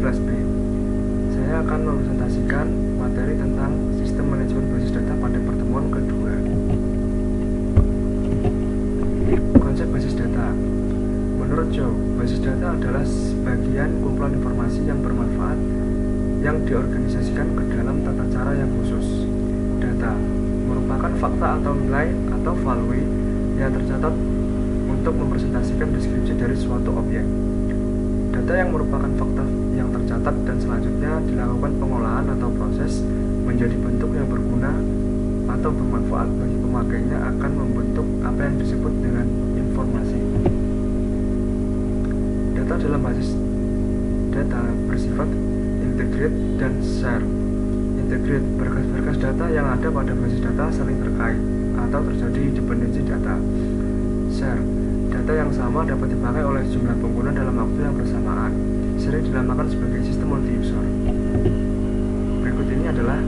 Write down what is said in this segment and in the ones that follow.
kelas B. Saya akan mempresentasikan materi tentang sistem manajemen basis data pada pertemuan kedua. Konsep basis data. Menurut Joe, basis data adalah sebagian kumpulan informasi yang bermanfaat yang diorganisasikan ke dalam tata cara yang khusus. Data merupakan fakta atau nilai atau value yang tercatat untuk mempresentasikan deskripsi dari suatu objek. Data yang merupakan fakta yang tercatat dan selanjutnya dilakukan pengolahan atau proses menjadi bentuk yang berguna atau bermanfaat bagi pemakainya akan membentuk apa yang disebut dengan informasi. Data dalam basis data bersifat integrate dan share. Integrate, berkas-berkas data yang ada pada basis data saling terkait atau terjadi dependensi data. Share, data yang sama dapat dipakai oleh jumlah pengguna dalam waktu yang bersamaan, sering dinamakan sebagai sistem multi-user. Berikut ini adalah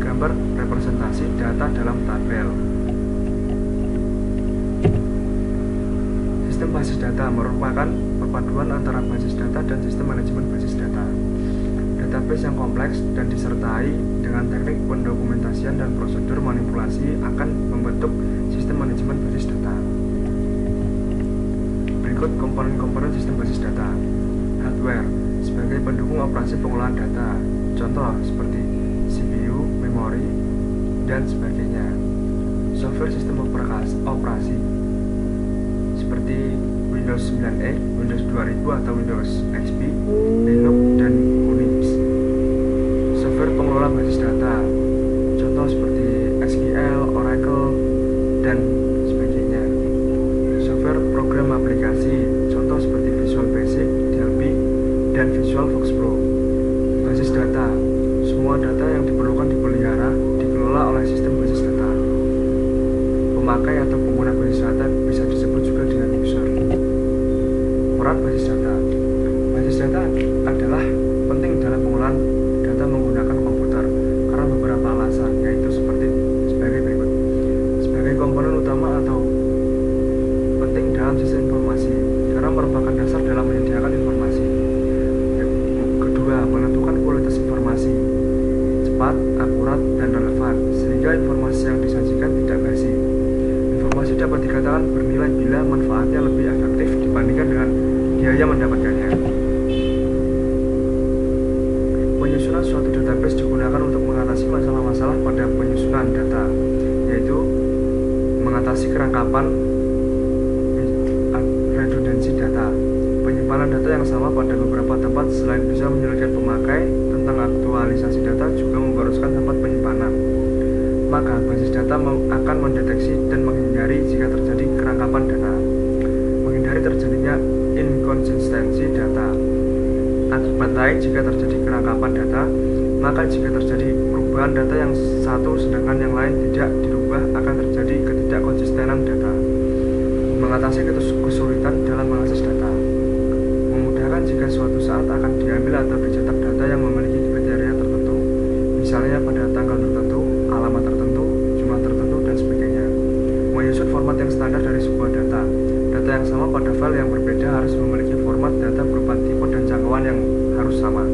gambar representasi data dalam tabel. Sistem basis data merupakan perpaduan antara basis data dan sistem manajemen basis data. Database yang kompleks dan disertai dengan teknik pendokumentasian dan prosedur manipulasi akan membentuk sistem manajemen basis data. Berikut komponen-komponen sistem basis data. Hardware sebagai pendukung operasi pengolahan data, contoh seperti CPU, memori, dan sebagainya. Software sistem operasi seperti Windows 9e, Windows 2000 atau Windows XP, Linux, dan Unix. Software pengelola basis data, contoh seperti SQL, Oracle, dan sebagainya. Software program aplikasi, contoh seperti Visual Basic, Delphi, dan Visual Fox Pro. Basis data, semua data yang diperlukan dipelihara, dikelola oleh sistem basis data. Pemakai atau pengguna basis data bisa disebut juga dengan user. Peran basis data. Basis data adalah penting dalam pengolahan data menggunakan komputer karena beberapa alasan, yaitu sebagai berikut. Sebagai komponen utama atau penting dalam sistem informasi karena merupakan dasar dalam menyediakan informasi. Kedua, menentukan kualitas informasi, cepat, akurat, dan relevan, sehingga informasi yang disajikan tidak basi. Informasi dapat dikatakan bernilai bila manfaatnya lebih efektif dibandingkan dengan biaya mendapatkannya. Penyusunan suatu database digunakan untuk mengatasi masalah-masalah pada penyusunan data, yaitu mengatasi kerangkapan redundansi data. Penyimpanan data yang sama pada beberapa tempat selain bisa menyulitkan pemakai tentang aktualisasi data juga memboroskan tempat penyimpanan. Maka basis data akan mendeteksi dan menghindari jika terjadi kerangkapan data, menghindari terjadinya inkonsistensi data. Akibat lain jika terjadi kerangkapan data, maka jika terjadi perubahan data yang satu sedangkan yang lain tidak dirubah akan terjadi ketidakkonsistenan data. Mengatasi kesulitan dalam mengakses data. Memudahkan jika suatu saat akan diambil atau dicetak data yang memiliki kriteria tertentu, misalnya pada tanggal tertentu, alamat tertentu, jumlah tertentu, dan sebagainya. Menyusun format yang standar dari sebuah data. Data yang sama pada file yang berbeda harus memiliki format data berupa tipe dan jangkauan yang harus sama.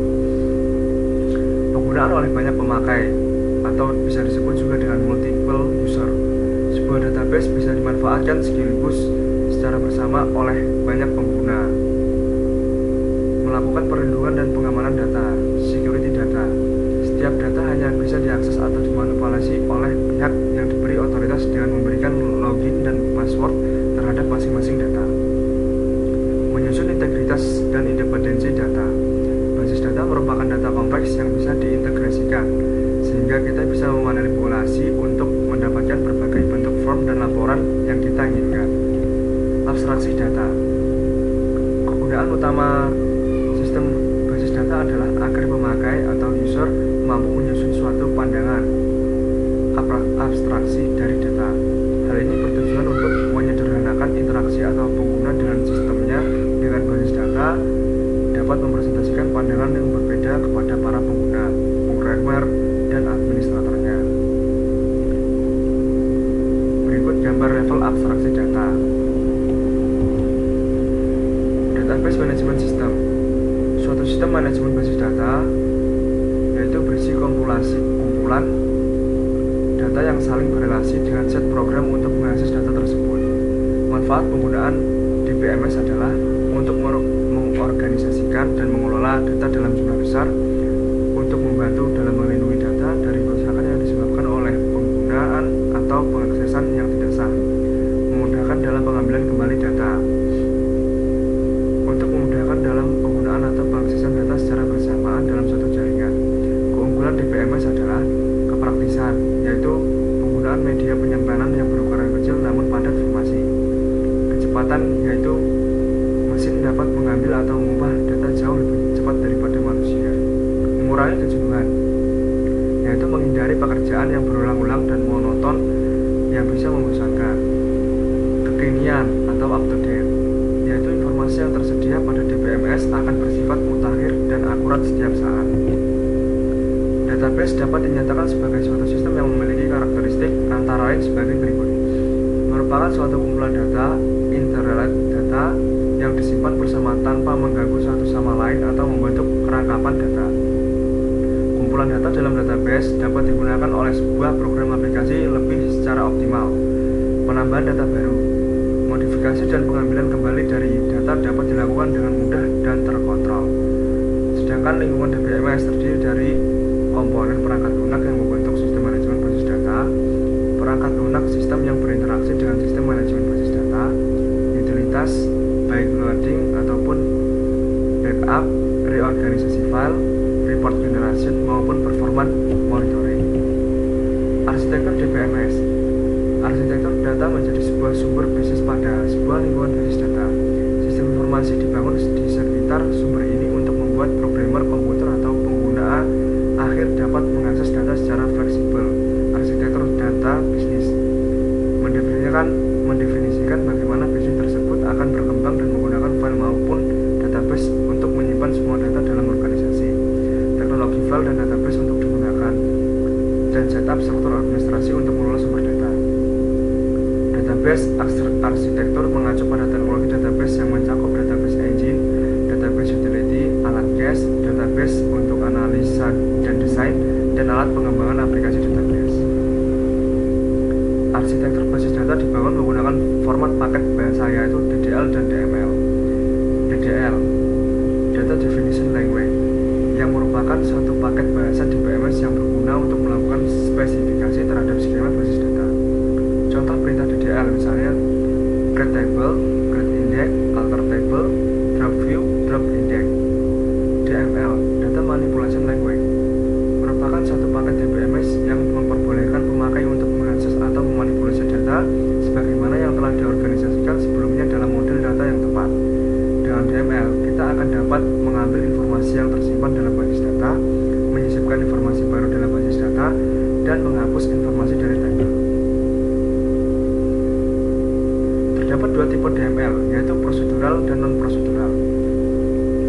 Penggunaan oleh banyak pemakai atau bisa disebut juga dengan multiple user. Sebuah database bisa dimanfaatkan sekaligus secara bersama oleh banyak pengguna. Melakukan perlindungan dan pengamanan data, security data. Setiap data hanya bisa diakses atau dimanipulasi oleh pihak yang diberi otoritas dengan memberikan login dan password terhadap masing-masing data. Menyusun integritas dan independensi data. Basis data merupakan data kompleks yang bisa diintegrasikan, sehingga kita bisa memanipulasi untuk mendapatkan berbagai bentuk form dan laporan yang kita inginkan. Abstraksi data. Kegunaan utama sistem basis data adalah agar pemakai atau user mampu menyusun suatu pandangan abstraksi dari data. Hal ini bertujuan untuk menyederhanakan interaksi atau pengguna dengan sistemnya. Dengan basis data dapat mempresentasikan pandangan yang berbeda kepada para pengguna, programmer, dan administratornya. Berikut gambar level abstraksi data. Database Management System. Suatu sistem manajemen basis data yaitu berisi kumpulan data yang saling berrelasi dengan set program untuk mengakses data tersebut. Manfaat penggunaan DBMS adalah untuk mengorganisasikan dan mengelola data dalam jumlah besar, untuk membantu dalam melindungi data dari kerusakan yang disebabkan oleh penggunaan atau pengaksesan yang tidak sah, memudahkan dalam pengambilan kembali data, untuk memudahkan dalam penggunaan atau pengaksesan data secara bersamaan dalam suatu jaringan. Keunggulan DBMS adalah kepraktisan, yaitu penggunaan media penyimpanan yang berukuran kecil namun padat informasi. Kecepatan, yaitu mesin dapat mengambil atau mengubah data jauh lebih cepat daripada manusia. Mengurangi kejenuhan, yaitu menghindari pekerjaan yang berulang-ulang dan monoton yang bisa membosankan. Kekinian atau up to date, yaitu informasi yang tersedia pada DBMS akan bersifat mutakhir dan akurat setiap saat. Database dapat dinyatakan sebagai suatu sistem yang memiliki karakteristik antara lain sebagai berikut. Merupakan suatu kumpulan data, interrelated data, yang disimpan bersama tanpa mengganggu satu sama lain atau membentuk kerangkapan data. Kumpulan data dalam database dapat digunakan oleh sebuah program aplikasi lebih secara optimal. Penambahan data baru, modifikasi dan pengambilan kembali dari data dapat dilakukan dengan mudah dan terkontrol. Sedangkan lingkungan DBMS terdiri dari komponen perangkat lunak yang membentuk sistem manajemen basis data, perangkat lunak sistem yang berinteraksi dengan sistem manajemen basis data, utilitas, baik loading ataupun backup, reorganisasi file, report generation maupun performance monitoring. Arsitektur DBMS. Arsitektur data menjadi sebuah sumber bisnis pada sebuah lingkungan basis data. Sistem informasi dibangun di sekitar sumber ini untuk membuat programmer komputer atau pengguna akhir dapat mengakses data secara fleksibel. Arsitektur data bisnis mendefinisikan bagaimana bisnis tersebut akan berkembang dan menggunakan file maupun database untuk menyimpan semua data dalam organisasi, teknologi file dan database untuk digunakan, dan setup struktur administrasi untuk mengelola sumber data. Database arsitektur mengacu pada teknologi database yang mencakup database engine, database utility, alat cache, database untuk analisa dan desain, dan alat pengembangan aplikasi database. Arsitektur basis data dibangun menggunakan format paket bahasa yaitu DDL dan DML. DDL, Data Definition Language, yang merupakan suatu paket bahasa DBMS yang berguna untuk melakukan spesifikasi terhadap skema basis data. Contoh perintah DDL misalnya create table, create index, alter table, drop view, drop index. DML, Data Manipulation Language, merupakan suatu paket DBMS yang memperbolehkan pemakai untuk mengakses atau memanipulasi data sebagaimana yang telah diorganisasikan sebelumnya dalam model data yang tepat. Dengan DML, kita akan dapat mengambil informasi yang tersimpan dalam basis data, menyisipkan informasi baru dalam basis data, dan menghapus informasi dari tabel. Terdapat dua tipe DML, yaitu prosedural dan non-prosedural.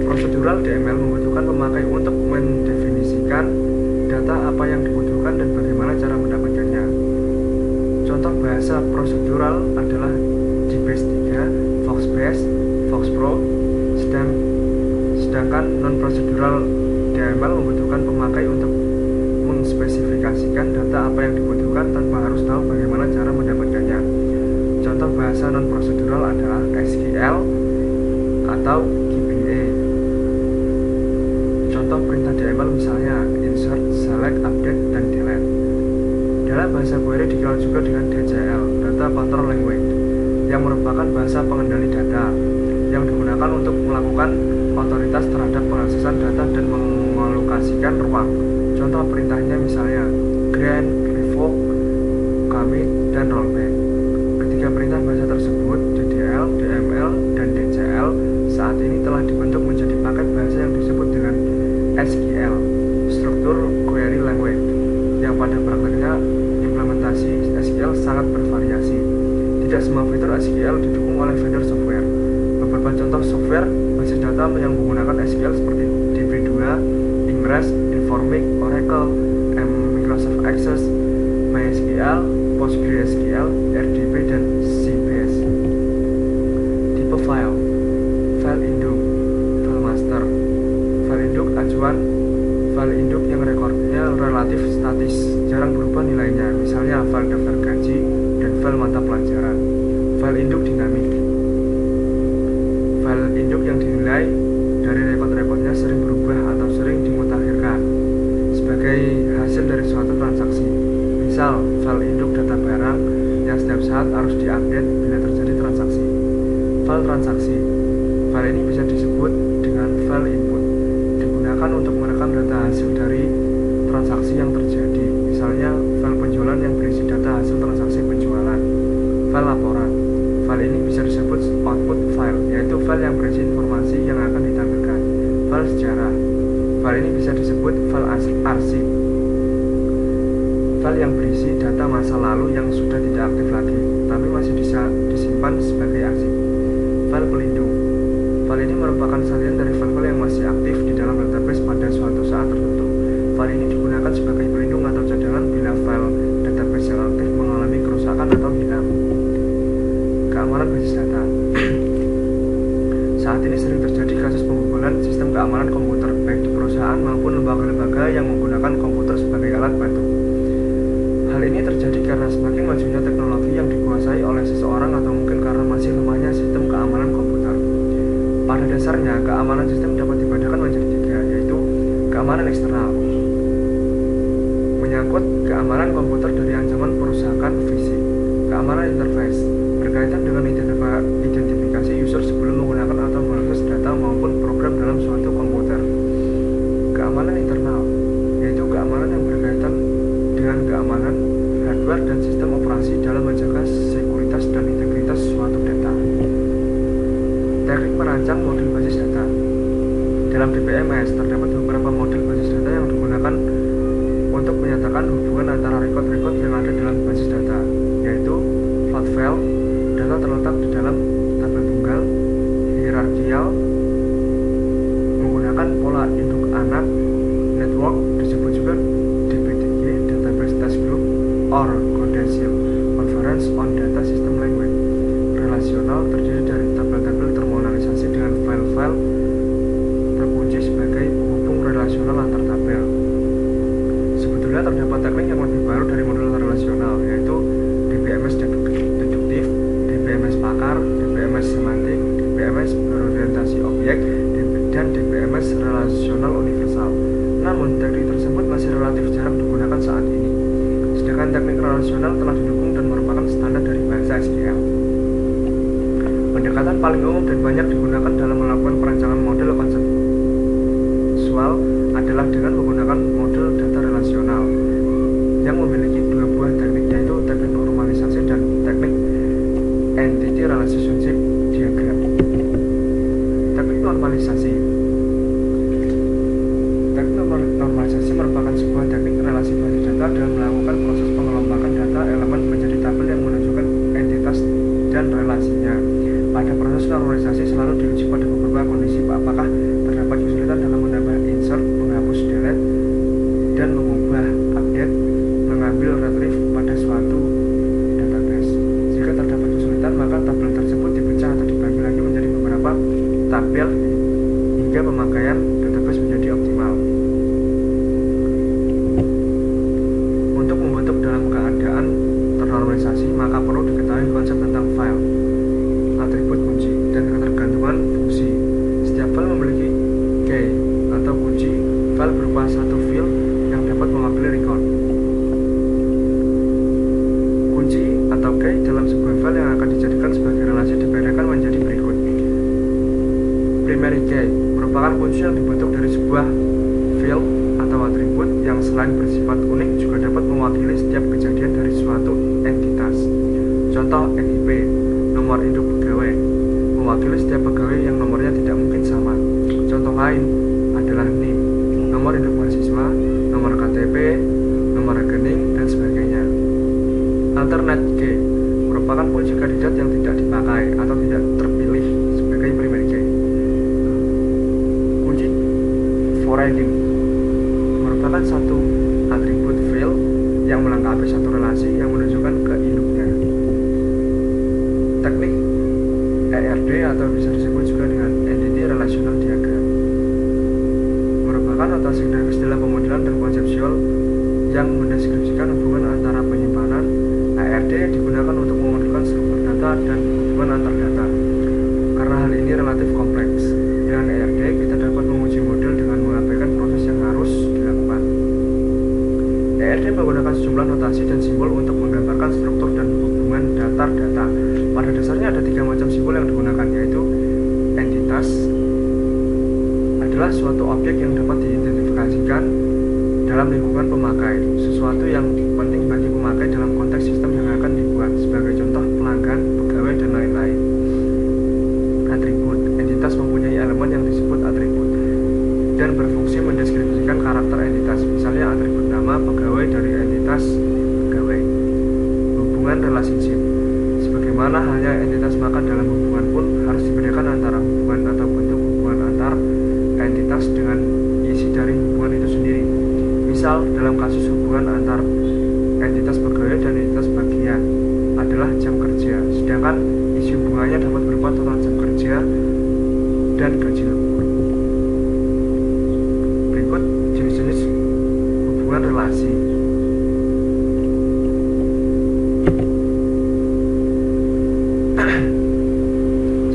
Prosedural DML membutuhkan pemakai untuk mendefinisikan data apa yang dibutuhkan dan bagaimana cara mendapatkannya. Contoh bahasa prosedural adalah GBase 3, Foxbase, FoxPro, sedangkan non-prosedural DML membutuhkan pemakai untuk menspesifikasikan data apa yang dibutuhkan tanpa harus tahu bagaimana cara mendapatkannya. Contoh bahasa non-prosedural adalah SQL atau QBA. Contoh perintah DML misalnya insert, select, update, dan delete. Dalam bahasa query dikenal juga dengan DCL, Data Control Language, yang merupakan bahasa pengendali data yang digunakan untuk melakukan otoritas terhadap pengaksesan data dan mengalokasikan ruang. Contoh perintahnya misalnya grant, revoke, commit, dan rollback. Ketiga perintah bahasa tersebut, DDL, DML, dan DCL, saat ini telah dibentuk menjadi paket bahasa yang disebut dengan SQL, Structure Query Language, yang pada prakteknya implementasi SQL sangat bervariasi. Tidak semua fitur SQL didukung oleh vendor software. Beberapa contoh software basis data yang menggunakan SQL seperti DB2, Ingress, Informix, Oracle, Microsoft Access, MySQL, PostgreSQL, RDB, dan Sybase. Tipe file, file induk, file master. File mata pelajaran. File induk dinamik. File induk yang dinilai dari rekod-rekodnya sering berubah atau sering dimutakhirkan sebagai hasil dari suatu transaksi. Misal, file induk data barang yang setiap saat harus diupdate bila terjadi transaksi. File transaksi. File ini bisa disebut dengan file input. Digunakan untuk merekam data hasil dari transaksi yang terjadi. Misalnya, file penjualan yang berisi data hasil transaksi penjualan. File laporan. File ini bisa disebut output file, yaitu file yang berisi informasi yang akan ditampilkan. File sejarah. File ini bisa disebut file arsip. File yang berisi data masa lalu yang sudah tidak aktif lagi, tapi masih bisa disimpan sebagai arsip. File pelindung. File ini merupakan salinan dari file-file yang masih aktif di dalam database pada suatu saat tertentu. File ini digunakan sebagai pelindung atau cadangan bila file database yang aktif mengalami kerusakan atau hilang. Keamanan basis data. Saat ini sering terjadi kasus pembobolan sistem keamanan komputer, baik di perusahaan maupun lembaga-lembaga yang menggunakan komputer sebagai alat bantu. Hal ini terjadi karena semakin majunya teknologi yang dikuasai oleh seseorang atau mungkin karena masih lemahnya sistem keamanan komputer. Pada dasarnya, keamanan sistem dapat dibedakan menjadi tiga, yaitu keamanan eksternal, menyangkut keamanan komputer dari ancaman perusakan fisik. Keamanan interface, berkaitan dengan identifikasi user sebelum menggunakan atau mengakses data maupun program dalam suatu komputer. Keamanan internal, yaitu keamanan yang berkaitan dengan keamanan hardware dan sistem operasi dalam menjaga sekuritas dan integritas suatu data. Teknik merancang model basis data. Dalam DBMS terdapat beberapa model basis data yang digunakan untuk menyatakan hubungan antara record-record yang ada dalam basis data, yaitu float file, data terletak di dalam tabel tunggal, hierarkial, menggunakan pola induk anak, network, disebut juga DBTG, Database Task Group, or Codacil, Conference on Data System Language. Relasional terdiri dari tabel-tabel termodalisasi dengan file-file terkunci sebagai penghubung relasional antar tabel. Sebetulnya terdapat teknik yang lebih baru dari model relasional, yaitu DBMS deduktif, DBMS pakar, DBMS semantik, DBMS berorientasi objek, dan DBMS relasional universal. Namun, teknik tersebut masih relatif jarang digunakan saat ini. Sedangkan teknik relasional telah didukung dan merupakan standar dari bahasa SQL. Pendekatan paling umum dan banyak digunakan dalam melakukan perancangan model konseptual adalah dengan menggunakan model data relasional yang memiliki dua buah teknik, yaitu teknik normalisasi dan teknik entity relationship diagram. Teknik normalisasi. Teknik normalisasi merupakan sebuah teknik relasi basis data dalam melakukan proses pengelompokan data elemen menjadi tabel yang menunjukkan entitas dan relasinya. Pada proses normalisasi selalu diuji pada beberapa kondisi, apakah terdapat kesulitan dalam menambah insert, menghapus delete, dan mengubah update, mengambil retrieve pada suatu database. Jika terdapat kesulitan, maka tabel tersebut dipecah atau dibagi lagi menjadi beberapa tabel hingga pemakaian database menjadi optimal. Untuk membentuk dalam keadaan ternormalisasi, maka perlu diketahui konsep tentang file, atribut kunci, dan ketergantungan fungsi. Setiap file memiliki key atau kunci. File berupa satu field yang dapat mewakili record. Kunci atau key dalam sebuah file yang akan dijadikan sebagai relasi dibedakan menjadi berikut. Primary key merupakan kunci yang dibentuk dari sebuah field atau atribut yang selain bersifat unik juga dapat mewakili setiap kejadian dari suatu entitas. Contoh NIP, nomor induk pegawai, mewakili setiap pegawai yang nomornya tidak mungkin sama. Contoh lain adalah NIM, nomor induk mahasiswa, nomor KTP, nomor rekening, dan sebagainya. Alternate key merupakan kunci kandidat yang tidak dipakai atau tidak terpilih sebagai primary key. Kunci forwarding merupakan satu atribut field yang melengkapi satu relasi yang menunjukkan ke induknya. Teknik ERD atau bisa disebut juga dengan Entity Relational Diagram merupakan notasi grafis dalam pemodelan dan konseptual yang mendeskripsikan hubungan antara penyimpanan. ERD digunakan untuk dan hubungan antar data. Karena hal ini relatif kompleks, dengan ERD kita dapat menguji model dengan mengabaikan proses yang harus dilakukan. ERD menggunakan sejumlah notasi dan simbol untuk menggambarkan struktur dan hubungan datar data. Pada dasarnya ada 3 macam simbol yang digunakan, yaitu entitas adalah suatu objek yang dapat diidentifikasikan dalam lingkungan pemakai, sesuatu yang penting bagi pemakai dalam konteks sistem yang akan dibuat, sebagai contoh pelanggan, pegawai, dan lain-lain. Atribut, entitas mempunyai elemen yang disebut atribut dan berfungsi mendeskripsikan karakter entitas, misalnya atribut nama pegawai dari entitas pegawai. Hubungan relationship, sebagaimana halnya entitas maka dalam hubungan pun harus dibedakan antara hubungan atau bentuk hubungan antar entitas dengan isi dari hubungan itu sendiri. Misal dalam kasus hubungan antar entitas pegawai dan entitas bagian adalah jam kerja, sedangkan isi hubungannya dapat berupa total jam kerja dan gaji lembur. Berikut jenis-jenis hubungan relasi.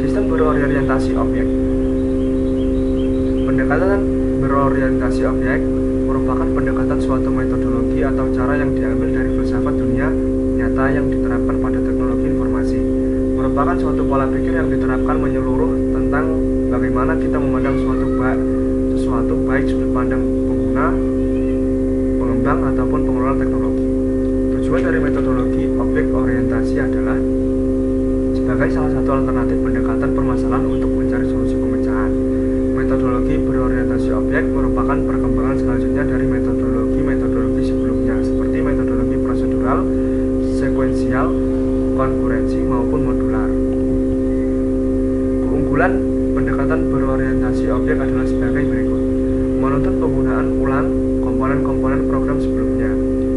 Sistem berorientasi objek. Pendekatan berorientasi objek merupakan pendekatan suatu metodologi atau cara yang diambil dari filsafat dunia nyata yang diterapkan pada teknologi informasi. Merupakan suatu pola pikir yang diterapkan menyeluruh tentang bagaimana kita memandang sesuatu baik sudut pandang pengguna, pengembang, ataupun pengelola teknologi. Tujuan dari metodologi objek orientasi adalah sebagai salah satu alternatif pendekatan permasalahan untuk mencari solusi pemecahan. Metodologi berorientasi objek merupakan perkembangan selanjutnya dari metodologi sebelumnya, seperti metodologi prosedural, sekuensial, konkurensi, maupun modular. Keunggulan pendekatan berorientasi objek adalah sebagai berikut: menuntut penggunaan ulang komponen-komponen program sebelumnya,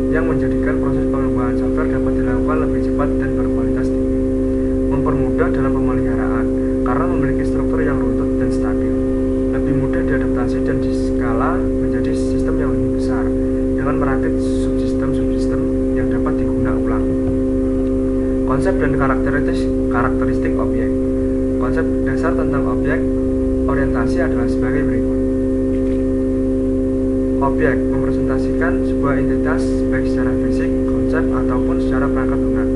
yang menjadikan proses pengembangan software dapat dilakukan lebih cepat dan berkualitas tinggi. Mempermudah dalam pemeliharaan, karena memiliki struktur yang runtut dan stabil. Lebih mudah diadaptasi dan diskala menjadi sistem yang lebih besar, dengan merakit subsistem-subsistem yang dapat digunakan ulang. Konsep dan karakteristik objek. Konsep dasar tentang objek orientasi adalah sebagai berikut. Objek merepresentasikan sebuah entitas baik secara fisik, konsep, ataupun secara perangkat lunak.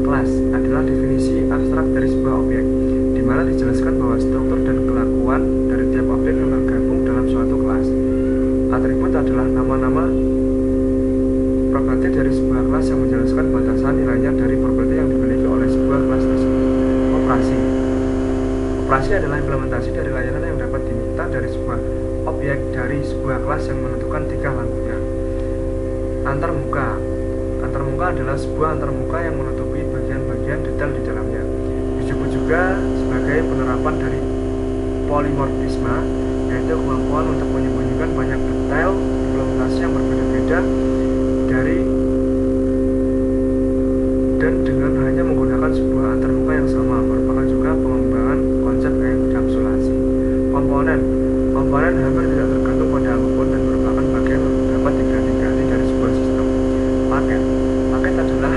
Kelas adalah definisi abstrak dari sebuah objek, di mana dijelaskan bahwa struktur dan kelakuan dari tiap objek yang tergabung dalam suatu kelas. Atribut adalah nama-nama properti dari sebuah kelas yang menjelaskan batasan nilainya dari properti yang dimiliki oleh sebuah kelas tersebut. Operasi adalah implementasi dari layanan yang dapat diminta dari sebuah objek dari sebuah kelas yang menentukan tingkah lakunya. Antarmuka adalah sebuah antarmuka yang menutupi bagian-bagian detail di dalamnya. Disebut juga sebagai penerapan dari polimorfisme, yaitu kemampuan untuk menyembunyikan banyak detail implementasi yang berbeda-beda dan dengan hanya menggunakan sebuah antarmuka yang sama. Merupakan juga pengembangan konsep enkapsulasi. Komponen hampir tidak tergantung pada apapun dan merupakan bagian yang dapat diganti-ganti dari sebuah sistem. Paket adalah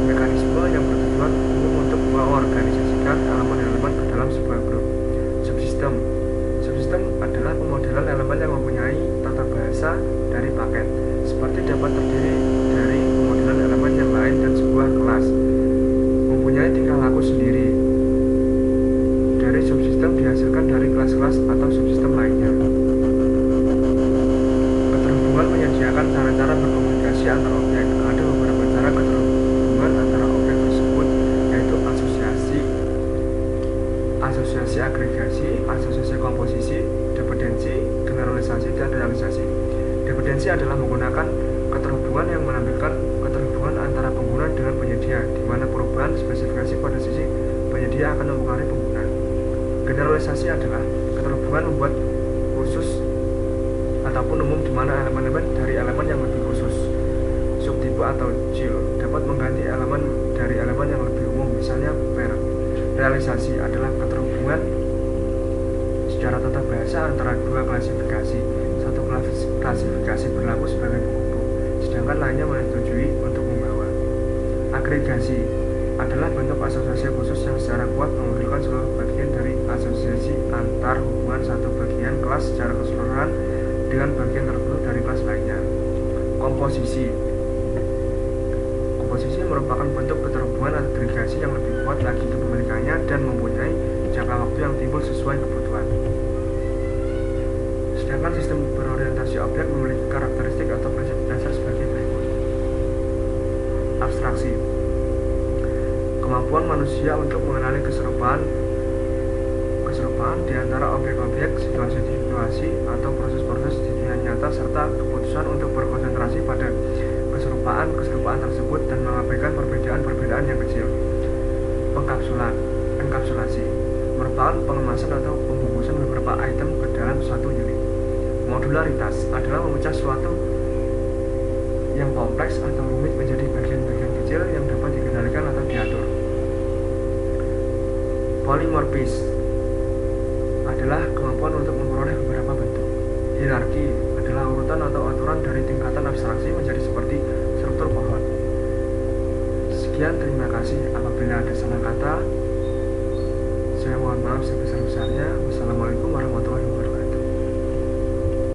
mekanisme yang bertujuan umum untuk mengorganisasikan elemen-elemen ke dalam sebuah grup. Subsistem adalah pemodelan elemen yang mempunyai tata bahasa dari paket, seperti dapat terdiri dari pemodelan elemen yang lain dan sebuah kelas mempunyai tingkah laku sendiri. Dari subsistem dihasilkan dari kelas-kelas atau subsistem lainnya. Keterhubungan menyediakan cara-cara berkomunikasi antar objek. Ada beberapa cara keterhubungan antara objek tersebut, yaitu asosiasi agregasi, asosiasi komposisi, dependensi, generalisasi, dan realisasi. Dependensi adalah menggunakan keterhubungan yang menampilkan keterhubungan antara pengguna dengan penyedia, di mana perubahan spesifikasi pada sisi penyedia akan mempengaruhi pengguna. Generalisasi adalah keterhubungan membuat khusus ataupun umum, di mana elemen-elemen dari elemen yang lebih khusus, subtipe atau chill, dapat mengganti elemen dari elemen yang lebih umum, misalnya pair. Realisasi adalah keterhubungan secara tata bahasa antara dua klasifikasi. Satu klasifikasi berlaku sebagai penghubung, sedangkan lainnya menyetujui untuk membawa. Agregasi adalah bentuk asosiasi khusus kuat mewakilkan seluruh bagian dari asosiasi antar hubungan satu bagian kelas secara keseluruhan dengan bagian tertentu dari kelas lainnya. Komposisi merupakan bentuk keterhubungan atau delegasi yang lebih kuat lagi kepemilikannya dan mempunyai jangka waktu yang timbul sesuai kebutuhan. Sedangkan sistem berorientasi objek memiliki karakteristik atau prinsip dasar sebagai berikut. Abstraksi. Kemampuan manusia untuk mengenali keserupaan di antara objek-objek, situasi-situasi, atau proses-proses di dunia nyata, serta keputusan untuk berkonsentrasi pada keserupaan tersebut dan mengabaikan perbedaan-perbedaan yang kecil. Enkapsulasi merupakan pengemasan atau pembungkusan beberapa item ke dalam suatu unit. Modularitas adalah memecah suatu yang kompleks atau rumit menjadi bagian-bagian kecil yang dapat dikendalikan atau diatur. Polimorfis adalah kemampuan untuk memperoleh beberapa bentuk. Hierarki adalah urutan atau aturan dari tingkatan abstraksi menjadi seperti struktur pohon. Sekian, terima kasih. Apabila ada salah kata, saya mohon maaf sebesar-besarnya. Wassalamualaikum warahmatullahi wabarakatuh.